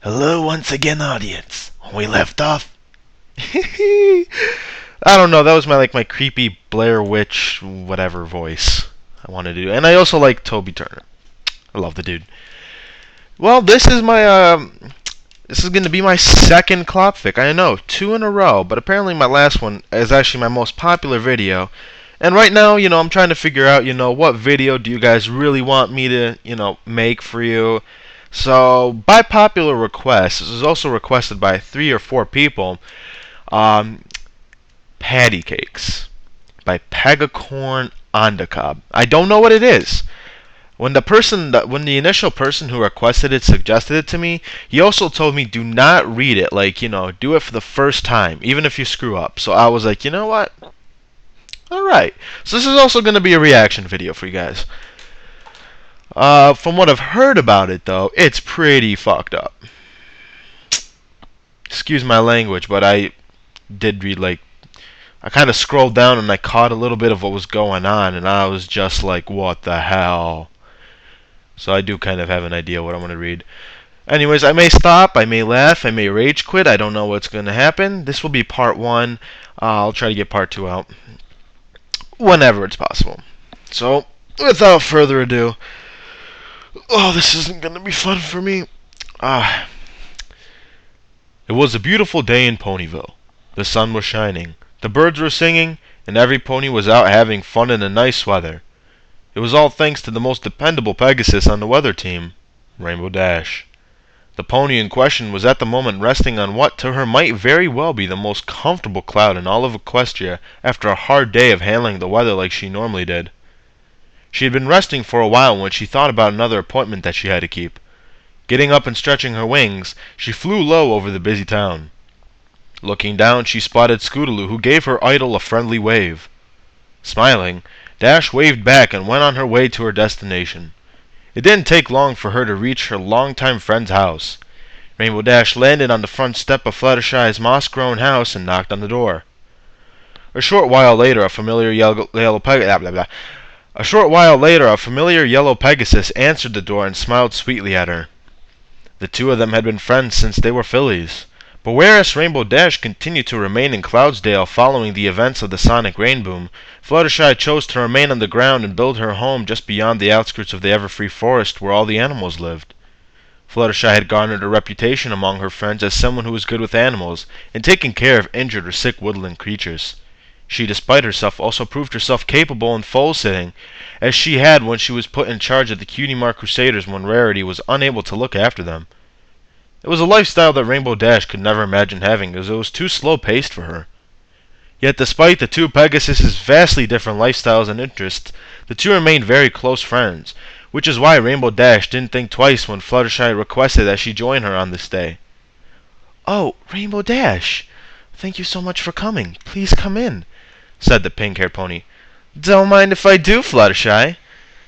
Hello once again, audience. When we left off, I don't know. That was my creepy Blair Witch whatever voice I wanted to do, and I also like Toby Turner. I love the dude. Well, this is going to be my second Clopfic. I know, two in a row, but apparently my last one is actually my most popular video. And right now, I'm trying to figure out, what video do you guys really want me to, make for you. So, by popular request, this was also requested by 3 or 4 people, um, Pattycakes by Pegacorn Ondacob. I don't know what it is. When the initial person who requested it suggested it to me, he also told me do not read it. Like, do it for the first time, even if you screw up. So I was like, you know what? Alright. So this is also going to be a reaction video for you guys. From what I've heard about it, though, it's pretty fucked up. Excuse my language, but I did read, I kind of scrolled down and I caught a little bit of what was going on, and I was just like, what the hell? So I do kind of have an idea what I'm going to read. Anyways, I may stop, I may laugh, I may rage quit, I don't know what's going to happen. This will be part 1. I'll try to get part 2 out whenever it's possible. So, without further ado, oh, this isn't going to be fun for me. It was a beautiful day in Ponyville. The sun was shining, the birds were singing, and every pony was out having fun in the nice weather. It was all thanks to the most dependable Pegasus on the weather team, Rainbow Dash. The pony in question was at the moment resting on what to her might very well be the most comfortable cloud in all of Equestria after a hard day of handling the weather like she normally did. She had been resting for a while when she thought about another appointment that she had to keep. Getting up and stretching her wings, she flew low over the busy town. Looking down, she spotted Scootaloo, who gave her idol a friendly wave. Smiling, Dash waved back and went on her way to her destination. It didn't take long for her to reach her longtime friend's house. Rainbow Dash landed on the front step of Fluttershy's moss-grown house and knocked on the door. A short while later, a familiar yellow Pegasus answered the door and smiled sweetly at her. The two of them had been friends since they were fillies. But whereas Rainbow Dash continued to remain in Cloudsdale following the events of the Sonic Rain Boom, Fluttershy chose to remain on the ground and build her home just beyond the outskirts of the Everfree Forest where all the animals lived. Fluttershy had garnered a reputation among her friends as someone who was good with animals and taking care of injured or sick woodland creatures. She, despite herself, also proved herself capable in foal-sitting, as she had when she was put in charge of the Cutie Mark Crusaders when Rarity was unable to look after them. It was a lifestyle that Rainbow Dash could never imagine having, as it was too slow-paced for her. Yet despite the two Pegasus' vastly different lifestyles and interests, the two remained very close friends, which is why Rainbow Dash didn't think twice when Fluttershy requested that she join her on this day. "Oh, Rainbow Dash! Thank you so much for coming. Please come in," said the pink-haired pony. "Don't mind if I do, Fluttershy,"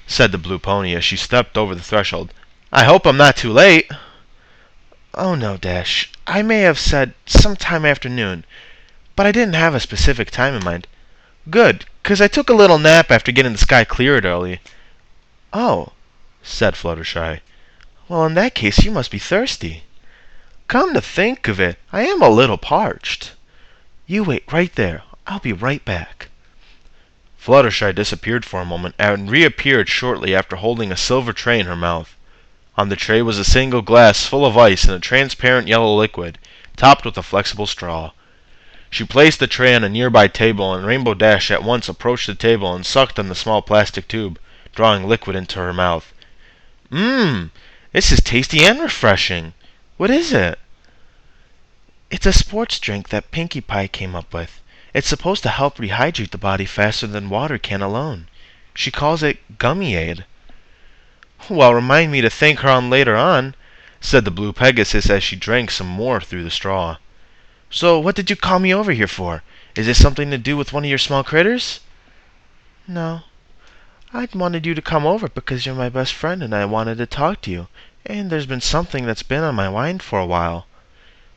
said the blue pony as she stepped over the threshold. "I hope I'm not too late." "Oh no, Dash. I may have said sometime afternoon, but I didn't have a specific time in mind." "Good, 'cause I took a little nap after getting the sky cleared early." "Oh," said Fluttershy. "Well, in that case you must be thirsty." "Come to think of it, I am a little parched." "You wait right there. I'll be right back." Fluttershy disappeared for a moment and reappeared shortly after holding a silver tray in her mouth. On the tray was a single glass full of ice and a transparent yellow liquid, topped with a flexible straw. She placed the tray on a nearby table, and Rainbow Dash at once approached the table and sucked on the small plastic tube, drawing liquid into her mouth. Mmm, this is tasty and refreshing. What is it?" "It's a sports drink that Pinkie Pie came up with. It's supposed to help rehydrate the body faster than water can alone. She calls it Gummy Aid." "Well, remind me to thank her later on," said the blue Pegasus as she drank some more through the straw. "So what did you call me over here for? Is it something to do with one of your small critters?" "No. I wanted you to come over because you're my best friend and I wanted to talk to you, and there's been something that's been on my mind for a while.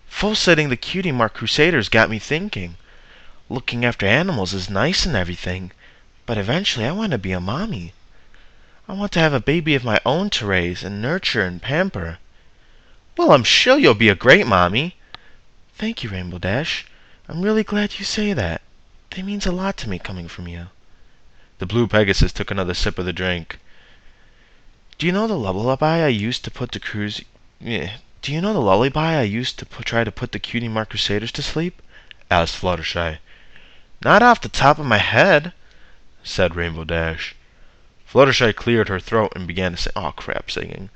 Full-sitting the Cutie Mark Crusaders got me thinking. Looking after animals is nice and everything, but eventually I want to be a mommy. I want to have a baby of my own to raise and nurture and pamper." Well, I'm sure you'll be a great mommy. Thank you, Rainbow Dash. I'm really glad you say that. It means a lot to me coming from you. The blue Pegasus took another sip of the drink. Do you know the lullaby I used to put the cruise... Yeah. Do you know the lullaby I used to try to put the Cutie Mark Crusaders to sleep? Asked Fluttershy. Not off the top of my head, said Rainbow Dash. Fluttershy cleared her throat and began to sing. Oh, crap, singing.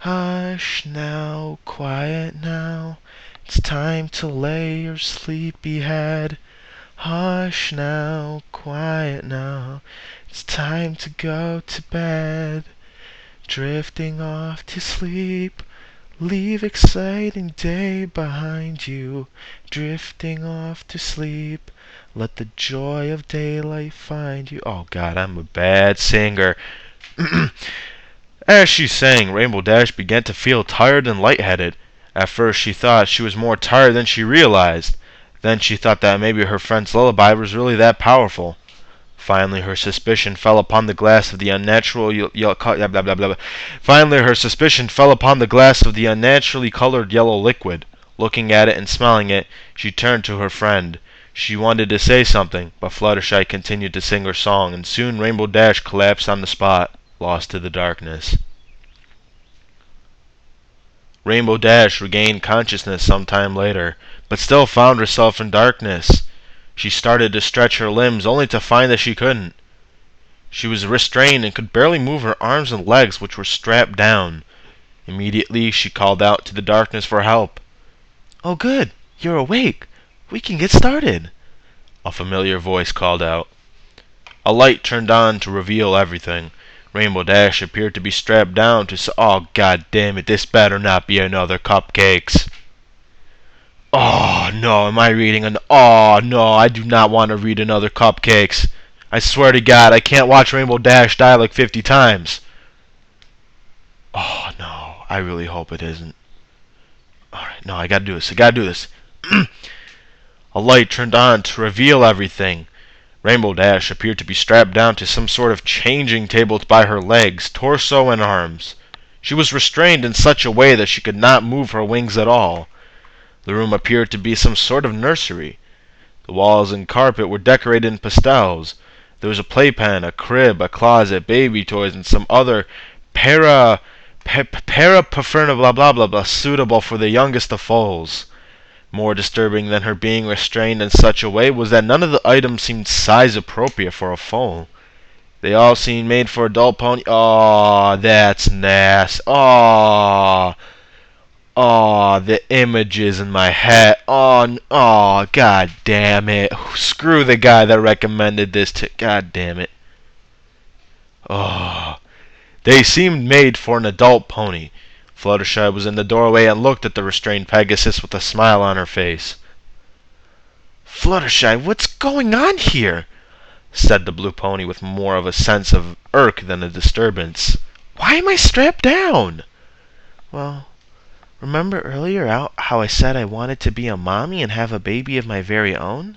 Hush now, quiet now. It's time to lay your sleepy head. Hush now, quiet now. It's time to go to bed. Drifting off to sleep. Leave exciting day behind you. Drifting off to sleep. Let the joy of daylight find you. Oh God, I'm a bad singer. As she sang, Rainbow Dash began to feel tired and lightheaded. At first she thought she was more tired than she realized. Then she thought that maybe her friend's lullaby was really that powerful. Finally, her suspicion fell upon the glass of the unnaturally colored yellow liquid. Looking at it and smelling it, she turned to her friend. She wanted to say something, but Fluttershy continued to sing her song, and soon Rainbow Dash collapsed on the spot, lost to the darkness. Rainbow Dash regained consciousness some time later, but still found herself in darkness. She started to stretch her limbs, only to find that she couldn't. She was restrained and could barely move her arms and legs, which were strapped down. Immediately, she called out to the darkness for help. "Oh good, you're awake. We can get started," a familiar voice called out. A light turned on to reveal everything. Rainbow Dash appeared to be strapped down to... Oh, God damn it, this better not be another Cupcakes. Oh, no, am I reading an... Oh, no, I do not want to read another Cupcakes. I swear to God, I can't watch Rainbow Dash die like 50 times. Oh, no, I really hope it isn't. Alright, no, I gotta do this. A light turned on to reveal everything. Rainbow Dash appeared to be strapped down to some sort of changing table by her legs, torso, and arms. She was restrained in such a way that she could not move her wings at all. The room appeared to be some sort of nursery. The walls and carpet were decorated in pastels. There was a playpen, a crib, a closet, baby toys, and some other para blah blah blah blah suitable for the youngest of foals. More disturbing than her being restrained in such a way was that none of the items seemed size appropriate for a foal. They all seemed made for adult pony. Oh, that's nasty. Oh, the images in my head. Oh, God damn it. Screw the guy that recommended this to... God damn it. Oh, they seemed made for an adult pony. Fluttershy was in the doorway and looked at the restrained Pegasus with a smile on her face. "Fluttershy, what's going on here?" said the blue pony with more of a sense of irk than a disturbance. "Why am I strapped down?" "Well, remember earlier how I said I wanted to be a mommy and have a baby of my very own?"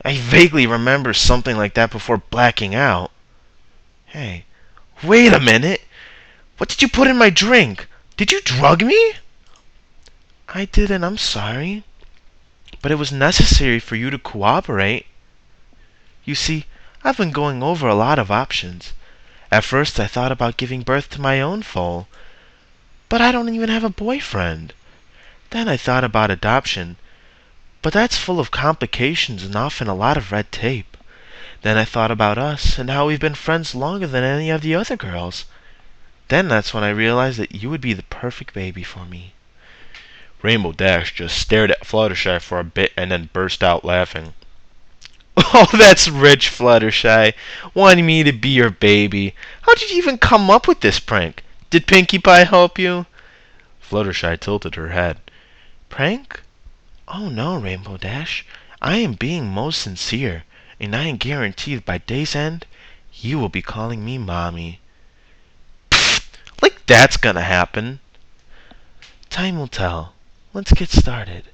"I vaguely remember something like that before blacking out." "Hey, wait a minute! What did you put in my drink? Did you drug me?" "I didn't, I'm sorry. But it was necessary for you to cooperate. You see, I've been going over a lot of options. At first I thought about giving birth to my own foal, but I don't even have a boyfriend. Then I thought about adoption, but that's full of complications and often a lot of red tape. Then I thought about us and how we've been friends longer than any of the other girls. Then that's when I realized that you would be the perfect baby for me." Rainbow Dash just stared at Fluttershy for a bit and then burst out laughing. "Oh, that's rich, Fluttershy. Wanting me to be your baby. How did you even come up with this prank? Did Pinkie Pie help you?" Fluttershy tilted her head. "Prank? Oh no, Rainbow Dash. I am being most sincere, and I guarantee by day's end, you will be calling me Mommy." "Pfft! Like that's gonna happen." "Time will tell. Let's get started."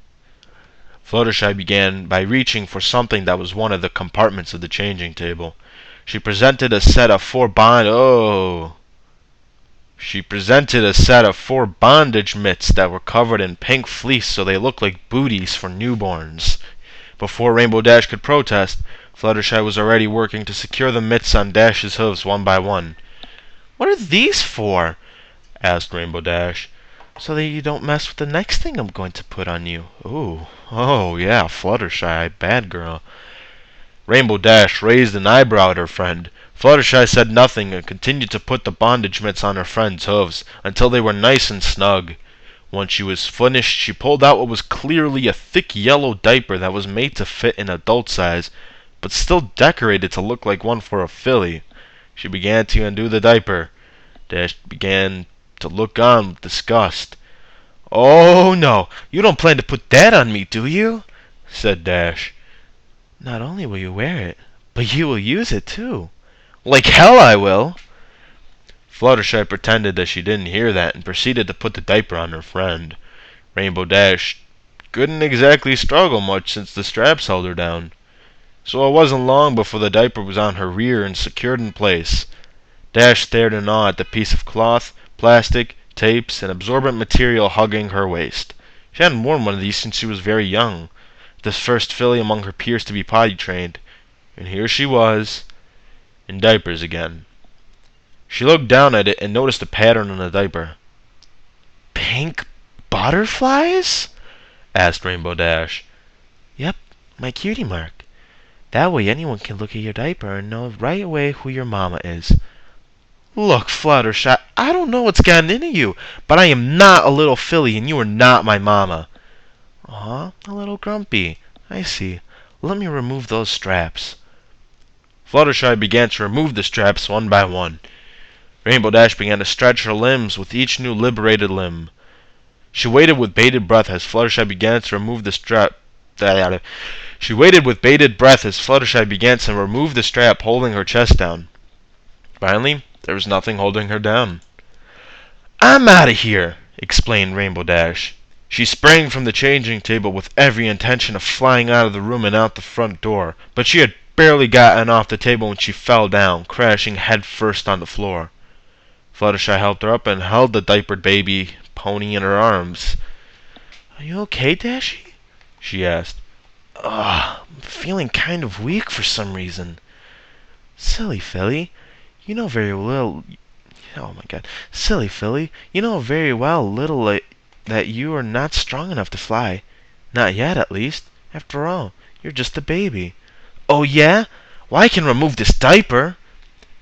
Fluttershy began by reaching for something that was one of the compartments of the changing table. She presented a set of 4 bond... Oh! She presented a set of 4 bondage mitts that were covered in pink fleece so they looked like booties for newborns. Before Rainbow Dash could protest, Fluttershy was already working to secure the mitts on Dash's hooves one by one. "What are these for?" asked Rainbow Dash. "So that you don't mess with the next thing I'm going to put on you." "Ooh, oh yeah, Fluttershy, bad girl." Rainbow Dash raised an eyebrow at her friend. Fluttershy said nothing and continued to put the bondage mitts on her friend's hooves until they were nice and snug. Once she was finished, she pulled out what was clearly a thick yellow diaper that was made to fit an adult size, but still decorated to look like one for a filly. She began to undo the diaper. Dash began to look on with disgust. "Oh no, you don't plan to put that on me, do you?" said Dash. "Not only will you wear it, but you will use it too." "Like hell I will!" Fluttershy pretended that she didn't hear that and proceeded to put the diaper on her friend. Rainbow Dash couldn't exactly struggle much since the straps held her down. So it wasn't long before the diaper was on her rear and secured in place. Dash stared in awe at the piece of cloth, plastic, tapes, and absorbent material hugging her waist. She hadn't worn one of these since she was very young, the first filly among her peers to be potty trained, and here she was, in diapers again. She looked down at it and noticed a pattern on the diaper. "Pink butterflies?" asked Rainbow Dash. "Yep, my cutie mark. That way anyone can look at your diaper and know right away who your mama is." "Look, Fluttershy, I don't know what's gotten into you, but I am not a little filly and you are not my mama." "Aw, a little grumpy. I see. Let me remove those straps." Fluttershy began to remove the straps one by one. Rainbow Dash began to stretch her limbs with each new liberated limb. She waited with bated breath as Fluttershy began to remove the strap. She waited with bated breath as Fluttershy began to remove the strap holding her chest down. Finally, there was nothing holding her down. "I'm out of here!" exclaimed Rainbow Dash. She sprang from the changing table with every intention of flying out of the room and out the front door, but she had barely gotten off the table when she fell down, crashing head first on the floor. Fluttershy helped her up and held the diapered baby pony in her arms. "Are you okay, Dashy?" she asked. "Ugh, I'm feeling kind of weak for some reason." "Silly filly, you know very well. Oh my God, silly filly, you know very well that you are not strong enough to fly. Not yet, at least. After all, you're just a baby." "Oh yeah? Well, I can remove this diaper."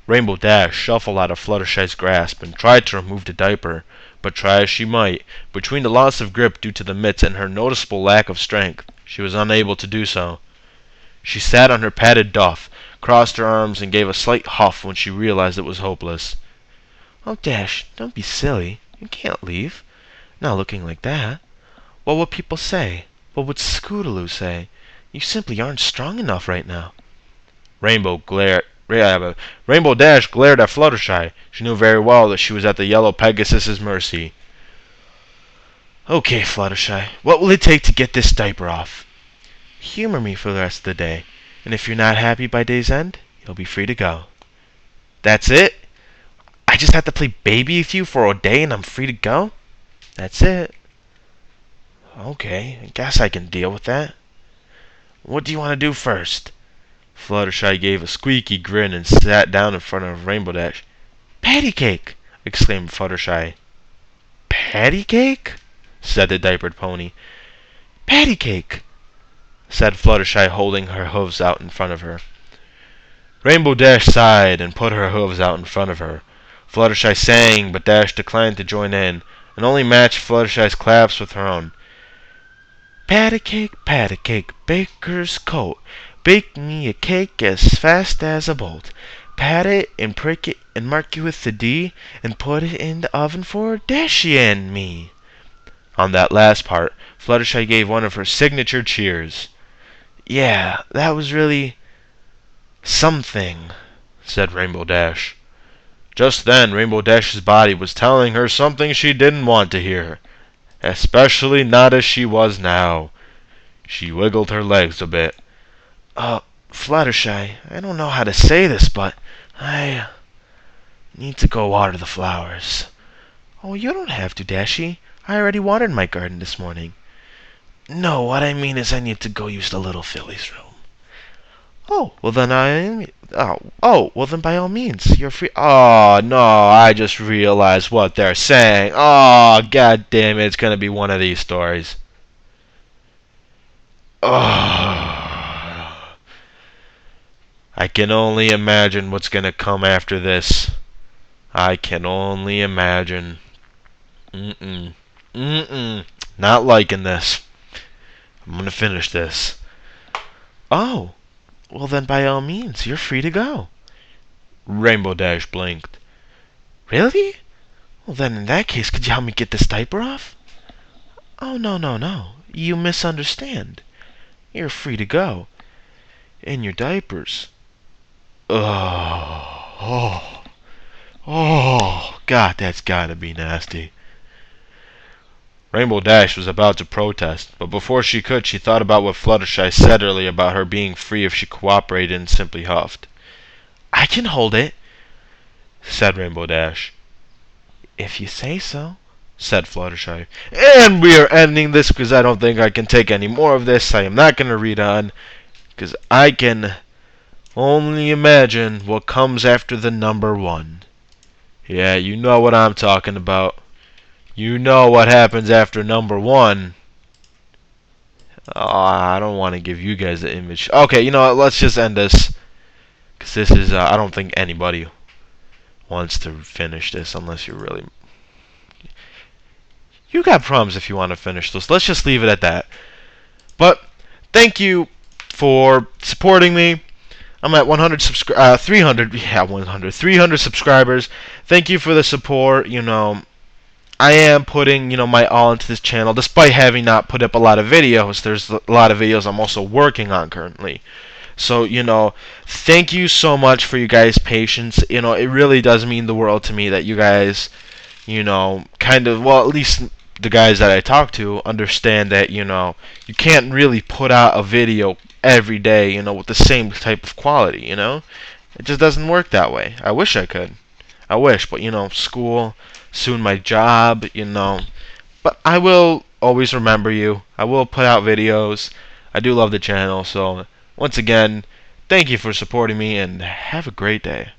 Rainbow Dash shuffled out of Fluttershy's grasp and tried to remove the diaper, but try as she might, between the loss of grip due to the mitts and her noticeable lack of strength, she was unable to do so. She sat on her padded duff, crossed her arms, and gave a slight huff when she realized it was hopeless. "Oh, Dash, don't be silly. You can't leave. Not looking like that. What would people say? What would Scootaloo say? You simply aren't strong enough right now." Rainbow Dash glared at Fluttershy. She knew very well that she was at the yellow Pegasus's mercy. "Okay, Fluttershy, what will it take to get this diaper off?" "Humor me for the rest of the day, and if you're not happy by day's end, you'll be free to go." "That's it? I just have to play baby with you for a day and I'm free to go?" "That's it." "Okay, I guess I can deal with that. What do you want to do first?" Fluttershy gave a squeaky grin and sat down in front of Rainbow Dash. "Pattycake!" exclaimed Fluttershy. "Pattycake?" said the diapered pony. "Pattycake!" said Fluttershy, holding her hooves out in front of her. Rainbow Dash sighed and put her hooves out in front of her. Fluttershy sang, but Dash declined to join in, and only matched Fluttershy's claps with her own. "Pattycake, Pattycake, baker's coat, bake me a cake as fast as a bolt. Pat it and prick it and mark it with a D, and put it in the oven for Dashy and me." On that last part, Fluttershy gave one of her signature cheers. "Yeah, that was really something," said Rainbow Dash. Just then, Rainbow Dash's body was telling her something she didn't want to hear, especially not as she was now. She wiggled her legs a bit. Fluttershy, I don't know how to say this, but I need to go water the flowers." Oh, you don't have to, Dashy. I already watered my garden this morning. No, what I mean is I need to go use the little filly's room. Well then by all means, you're free. Oh, no, I just realized what they're saying. Oh, god damn it, it's gonna be one of these stories. Oh, I can only imagine what's gonna come after this. I can only imagine. Mm-mm. Mm-mm. Not liking this. I'm gonna finish this. Oh, well then by all means, you're free to go. Rainbow Dash blinked. Really? Well then in that case, could you help me get this diaper off? Oh, no, no, no. You misunderstand. You're free to go. In your diapers. Oh. Oh. God, that's gotta be nasty. Rainbow Dash was about to protest, but before she could, she thought about what Fluttershy said earlier about her being free if she cooperated and simply huffed. I can hold it, said Rainbow Dash. If you say so, said Fluttershy. And we are ending this because I don't think I can take any more of this. I am not going to read on because I can only imagine what comes after the number 1. Yeah, you know what I'm talking about. You know what happens after number 1. Oh, I don't want to give you guys the image. Okay, you know what? Let's just end this. Because this is, I don't think anybody wants to finish this unless you're really... You got problems if you want to finish this. Let's just leave it at that. But, thank you for supporting me. I'm at 300 subscribers. Thank you for the support. You know, I am putting, my all into this channel, despite having not put up a lot of videos. There's a lot of videos I'm also working on currently. So, thank you so much for you guys' patience. It really does mean the world to me that you guys, kind of, well, at least the guys that I talk to understand that, you can't really put out a video every day, with the same type of quality, It just doesn't work that way. I wish I could. I wish, but, school, soon my job, But I will always remember you. I will put out videos. I do love the channel, so once again, thank you for supporting me and have a great day.